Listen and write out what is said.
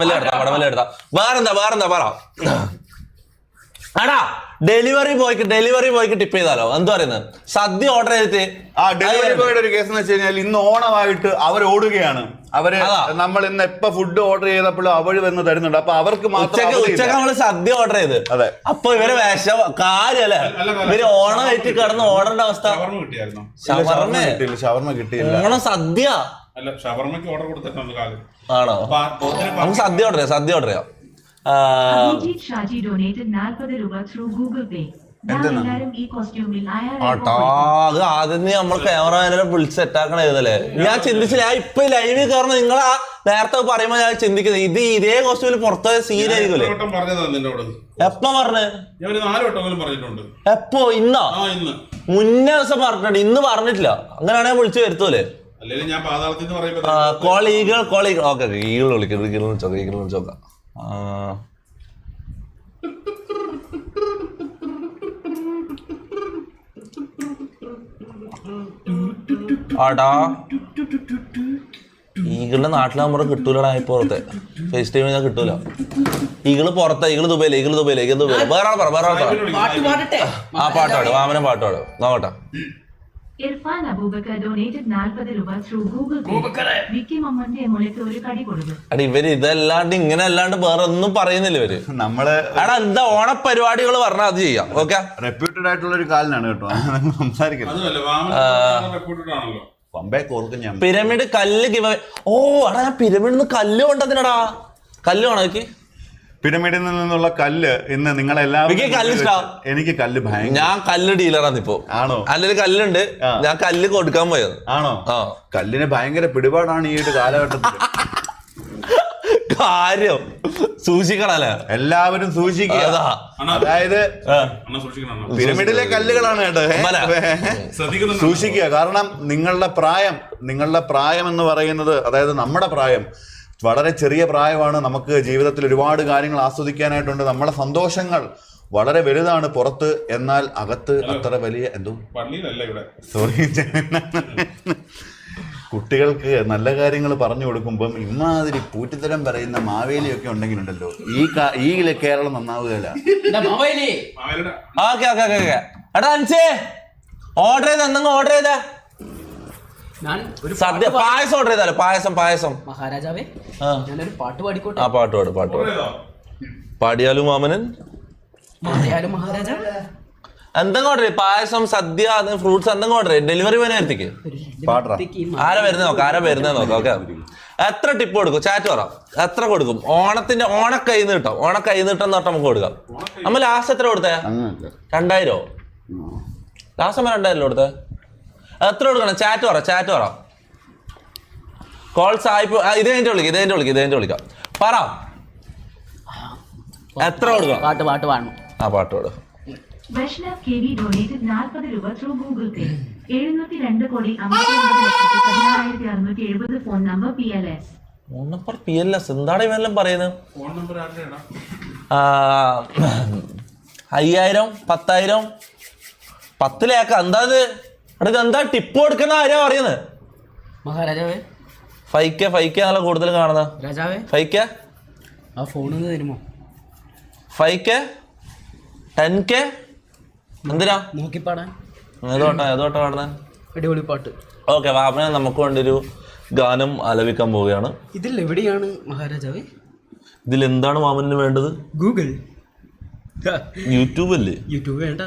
എടുത്താ വേറെന്താ പറ. എടാ ഡെലിവറി ബോയ്ക്ക് ടിപ്പ് ചെയ്താലോ? എന്താ പറയുന്നത്? സദ്യ ഓർഡർ ചെയ്തിട്ട് ഡെലിവറി ബോയുടെ ഒരു കേസ് എന്ന് വെച്ച് കഴിഞ്ഞാൽ ഇന്ന് ഓണമായിട്ട് അവർ ഓടുകയാണ്. അവര് നമ്മൾ ഇന്ന് എപ്പോ ഫുഡ് ഓർഡർ ചെയ്തപ്പോഴും അവര് വന്ന് തരുന്നുണ്ട്. അപ്പൊ അവർക്ക് ഉച്ചക്ക് നമ്മള് സദ്യ ഓർഡർ ചെയ്ത് അപ്പൊ ഇവര് വിഷം കാര്യല്ലേ? ഇവര് ഓണമായിട്ട് കിടന്ന് ഓടേണ്ട അവസ്ഥ. ഷവർമ്മ കിട്ടിയില്ല. ഓണം സദ്യ ആണോ? നമുക്ക് സദ്യ ഓർഡർ ചെയ്യാം. ഷാജി ഡൊനേറ്റഡ് 40 രൂപ ത്രൂ ഗൂഗിൾ പേ. അത് ആദ്യം നമ്മൾ ക്യാമറമാനെ വിളിച്ച് സെറ്റാക്കണേ. ഞാൻ ചിന്തിച്ചില്ല. ഞാൻ ഇപ്പൊ ലൈവിൽ കയറുന്ന നിങ്ങളാ നേരത്തെ പറയുമ്പോ ഞാൻ ചിന്തിക്കുന്നത് ഇതേ കോസ്റ്റ്യൂമിൽ പുറത്തെ സീനായിരിക്കുമല്ലേ? എപ്പോ പറഞ്ഞേ? എപ്പോ? ഇന്നോ? മുന്നേ ദിവസം പറഞ്ഞിട്ടുണ്ട്, ഇന്ന് പറഞ്ഞിട്ടില്ല. അങ്ങനെയാണെങ്കിൽ വിളിച്ചു വരുത്തൂലേ? കോൾ ഈഗിൾ ഓക്കെ ഈഗിൾ വിളിച്ചോക്കാം. ആടാ ഈഗിളിന്റെ നാട്ടിൽ നമ്മുടെ കിട്ടൂലടാ. പുറത്തെ ഫേസ് ടൈം ഞാൻ കിട്ടൂല. ഈഗിള് പുറത്തെ, ഈഗിള് ദുബൈയില്. വേറെ ആൾ പറ. ആ പാട്ടോട് വാമനം പാട്ടോട് നോക്കട്ടെ. ഇർഫാൻ അബൂബക്കർ ഡൊനേറ്റഡ് 40 രൂപ ത്രൂ ഗൂഗിൾ പേ. വിക്കി മമ്മന്റെ മുലക്ക് ഒരു കടി കൊടുക്കും. ഇവര് ഇതല്ലാണ്ട് ഇങ്ങനെ അല്ലാണ്ട് വേറെ ഒന്നും പറയുന്നില്ല ഇവര്. നമ്മള് എന്താ ഓണപരിപാടികൾ പറഞ്ഞാൽ അത് ചെയ്യാം. ഓക്കെ, റെപ്യൂട്ടഡ് ആയിട്ടുള്ള ഒരു കാലിനാണ് കേട്ടോ സംസാരിക്കുന്നത്. പിരമിഡ് കല്ല് ഓ എടാ ഞാൻ പിരമിഡിന്ന് കല്ല് കൊണ്ടതിനടാ. കല്ല് വേണോ എനിക്ക്? പിരമിഡിൽ നിന്നുള്ള കല്ല് ഇന്ന് നിങ്ങളെല്ലാവരും. എനിക്ക് കല്ല് ഭയങ്കര. ഞാൻ കല്ല് ഡീലറാണ് ഇപ്പോ. ആണോ? നല്ലൊരു കല്ലുണ്ട്, ഞാൻ കല്ല് കൊടുക്കാൻ പോയത്. ആണോ? കല്ലിന് ഭയങ്കര പിടിപാടാണ് ഈ ഒരു കാലഘട്ടത്തിൽ. കാര്യം സൂക്ഷിക്കണല്ലേ? എല്ലാവരും സൂക്ഷിക്കുക. അതായത് പിരമിഡിലെ കല്ലുകളാണ് കേട്ടോ. സൂക്ഷിക്കുക. കാരണം നിങ്ങളുടെ പ്രായം എന്ന് പറയുന്നത്, അതായത് നമ്മുടെ പ്രായം വളരെ ചെറിയ പ്രായമാണ്. നമുക്ക് ജീവിതത്തിൽ ഒരുപാട് കാര്യങ്ങൾ ആസ്വദിക്കാനായിട്ടുണ്ട്. നമ്മുടെ സന്തോഷങ്ങൾ വളരെ വലുതാണ് പുറത്ത്, എന്നാൽ അകത്ത് അത്ര വലിയ സോറി കുട്ടികൾക്ക് നല്ല കാര്യങ്ങൾ പറഞ്ഞു കൊടുക്കുമ്പം ഇമാതിരി പൂറ്റിത്തരം പറയുന്ന മാവേലിയൊക്കെ ഉണ്ടെങ്കിലുണ്ടല്ലോ ഈ കേരളം നന്നാവുകയല്ല. ഓർഡർ ചെയ്തേ സദ്യ പായസം ഓർഡർ ചെയ്താലോ? പായസം മഹാരാജാവേ, ഞാനൊരു പാട്ട് പാടിക്കോട്ടെ? ആ പാട്ട് പാടിയാലും മാമനൻ മഹാരാജാ. എന്തെങ്കിലും ഓർഡർ ചെയ്യും. പായസം, സദ്യ, ഫ്രൂട്ട്സ് എന്തെങ്കിലും ഓർഡർ ചെയ്യും. ഡെലിവറി വേണേ എത്തിക്ക്. ആരാ വരുന്നേ നോക്കാം. ഓക്കെ, എത്ര ടിപ്പ് കൊടുക്കും? ചാറ്റ് പറ. എത്ര കൊടുക്കും? ഓണക്കൈ നീട്ടം തൊട്ട് നമുക്ക് കൊടുക്കാം. നമ്മൾ ലാസ്റ്റ് എത്ര കൊടുത്തേ? 2000. ലാസ്റ്റ് 2000 കൊടുത്തേ. എത്ര കൊടുക്കണം? ചാറ്റ് പറ. കോൾ സായിപ്പ് ഇത് കഴിഞ്ഞിട്ട് വിളിക്കാം. പറ എത്ര കൊടുക്കണം? പാട്ട് പാടണം. ആ പാട്ട് പാടും. വൈഷ്ണവ് കെവി ഡൊനേറ്റഡ് 40 രൂപ ത്രൂ ഗൂഗിൾ പേ. 702,59,670 phone number PLS. Phone number PLS എന്താണ് ഇവരെല്ലാം പറയുന്നത്? 5000, 10,000, 10 ലാക്ക്. എന്താ ടിപ്പ് കൊടുക്കുന്ന ആരാ പറയുന്നത്? മഹാരാജാവേ, 5K നല്ല കൂടുതൽ കാണുന്ന രാജാവേ. 5K ആ ഫോണിൽ തരുമോ? 5K 10K എന്തിനാ നോക്കി പാടാൻ? ഏതോട്ടാ പാടുന്നത്? അടിപൊളി പാട്ട്. ഓക്കെ, വാപ്പനെ നമുക്ക് വേണ്ടിയൊരു ഗാനം ആലപിക്കാൻ പോവുകയാണ്. ഇതിൽ എവിടെയാണ് മഹാരാജാവേ? ഇതിൽ എന്താണ് മാമന് വേണ്ടത്? ഗൂഗിൾ. യൂട്യൂബ് അല്ലേ? യൂട്യൂബ് വേണ്ട.